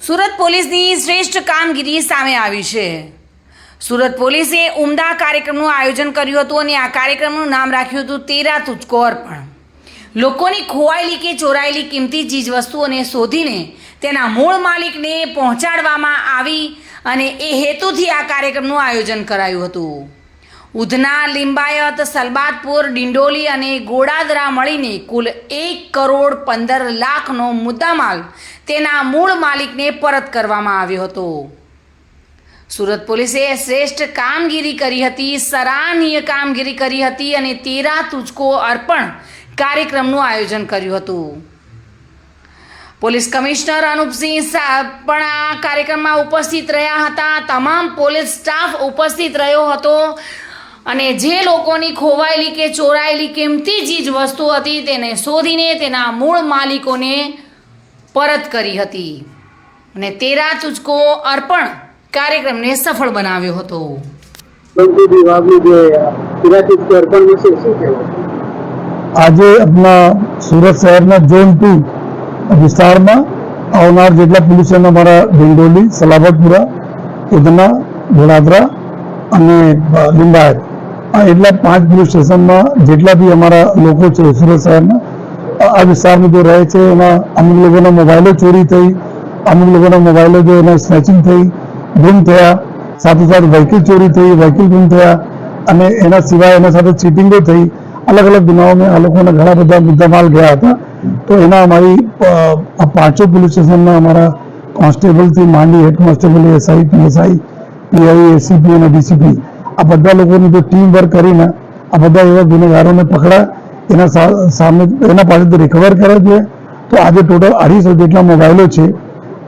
સુરત પોલીસની શ્રેષ્ઠ કામગીરી સામે આવી છે। સુરત પોલીસે ઉમદા કાર્યક્રમનું આયોજન કર્યું હતું અને આ કાર્યક્રમનું નામ રાખ્યું હતું તેરા તુજકો અર્પણ। લોકોની ખોવાયેલી કે ચોરાયેલી કિંમતી ચીજવસ્તુઓને શોધીને તેના મૂળ માલિકને પહોંચાડવામાં આવી અને એ હેતુથી આ કાર્યક્રમનું આયોજન કરાયું હતું। ઉધના, લિંબાયત, સલબાતપુર, ડિંડોલી અને ગોડાદરા મળીને કુલ 1,15,00,000નો મુદ્દામાલ તેના મૂળ માલિકને પરત કરવામાં આવ્યો હતો। સુરત પોલીસે શ્રેષ્ઠ કામગીરી કરી હતી, સરાહનીય કામગીરી કરી હતી અને તેરા તુજકો અર્પણ કાર્યક્રમનું આયોજન કર્યું હતું। પોલીસ કમિશનર અનુપસિંહ પણ આ કાર્યક્રમમાં ઉપસ્થિત રહ્યા હતા। તમામ પોલીસ સ્ટાફ ઉપસ્થિત રહ્યો હતો અને જે લોકોની ખોવાયેલી કે ચોરાયેલી કિંમતી ચીજ વસ્તુ હતી તેને શોધીને તેના મૂળ માલિકોને પરત કરી હતી અને તેરા તુજકો અર્પણ કાર્યક્રમને સફળ બનાવ્યો હતો। આજે આપણા સુરત શહેરના ઝોન 2 વિસ્તારમાં આવનાર જેટલા પોલીસ સ્ટેશન અમારા ડિંડોલી, સલાબતપુરા, ઉધના, ગોડાદરા અને લિંબાયત આ એટલા 5 પોલીસ સ્ટેશનમાં જેટલા બી અમારા લોકો છે સુરત શહેરના આ વિસ્તારમાં જો રહે છે એના અમુક લોકોના મોબાઈલો ચોરી થઈ, અમુક લોકોના મોબાઈલો જો એના સ્નેચિંગ થઈ, ગુમ થયા, સાથે સાથે વ્હીકલ ચોરી થઈ, વ્હીકલ ગુમ થયા અને એના સિવાય એના સાથે ચીટિંગો થઈ। अलग अलग दिनों में आ लोगों ने घड़ा बदा मुद्दामाल गया था। तो एना हमारी 5 पुलिस स्टेशन में हमारा कॉन्स्टेबल थी मांडी, head constable, SI, PSI, PI, ACP और डीसीपी आ बदा लोगों ने जो टीम वर्क करी ना आ बदा एवं गुનેગાरों ने पकड़ा एना सामने एना पासेથી रिकवर કર્યા છે। તો આજે ટોટલ 250 જેટલા મોબાઈલો છે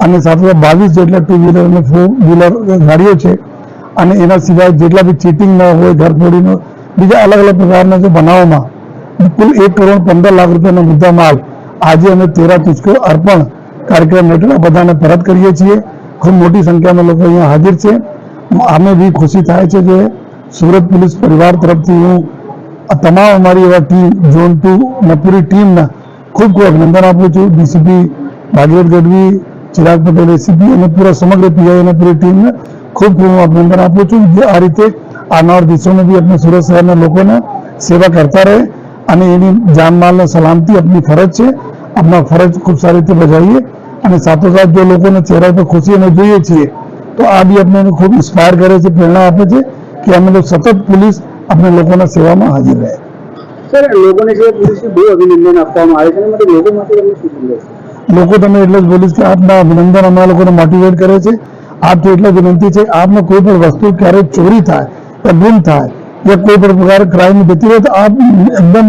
અને સાથે 22 જેટલા 2 વ્હીલર અને 4 વ્હીલર ગાડીઓ છે અને એના સિવાય જેટલા બી ચીટિંગ ન હોય, ઘરફોડીનો બીજા અલગ અલગ પ્રકારના જે બનાવોમાં કુલ 1,15,00,000 રૂપિયાનો મુદ્દામાલ આજે અમે તેરા તુજકો અર્પણ કાર્યક્રમ હેઠળ બધાને પરત કરીએ છીએ। ખૂબ મોટી સંખ્યામાં લોકો અહીંયા હાજર છે। અમે બી ખુશી થાય છે કે સુરત પોલીસ પરિવાર તરફથી હું તમામ અમારી એવા ટીમ ઝોન 2 ને પૂરી ટીમના ખૂબ ખૂબ અભિનંદન આપું છું। ડીસીપી ભાગીરથ ગઢવી, ચિરાગ પટેલ એસીપી અને પૂરા સમગ્ર પીઆઈ અને પૂરી ટીમને ખૂબ ખૂબ અભિનંદન આપું છું। જે આ રીતે આવનાર દિવસોમાં भी अपने सूरत शहर लोगों सेवा करता रहे અને એની જાનમાલને સલામતી આપણી ફરજ છે। આપણા ફરજ ખૂબ સારી રીતે બજાવીએ અને સાથોસાથ જો લોકોને ચહેરા પર ખુશી અમે જોઈએ છીએ તો આ બી આપણે ખૂબ ઇન્સ્પાયર કરે છે, પ્રેરણા આપે છે કે અમે લોકો સતત પોલીસ આપણે લોકોના સેવામાં હાજર રહે। સર, લોકોને જે પોલીસને બહુ અભિનંદન આપવામાં આવે છે અને લોકો માટે તમને શું સંદેશ? લોકો તમે એટલે જ બોલીશ કે આપના અભિનંદન અમારા લોકોને મોટિવેટ કરે છે। આપથી એટલે વિનંતી છે આપને કોઈ પણ વસ્તુ ક્યારેક ચોરી થાય या गुम था या कोई भी प्रकार क्राइम में देती है तो आप एकदम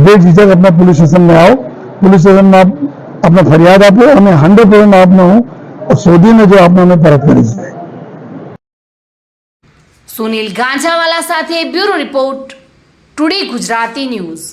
बेझिझक अपना पुलिस स्टेशन में आओ। पुलिस स्टेशन में आप अपना फरियाद आपो और 100% आपने शोधी ने जो आपने हमें परत करी है। सुनील गांजावाला साथे bureau report, today Gujarati news.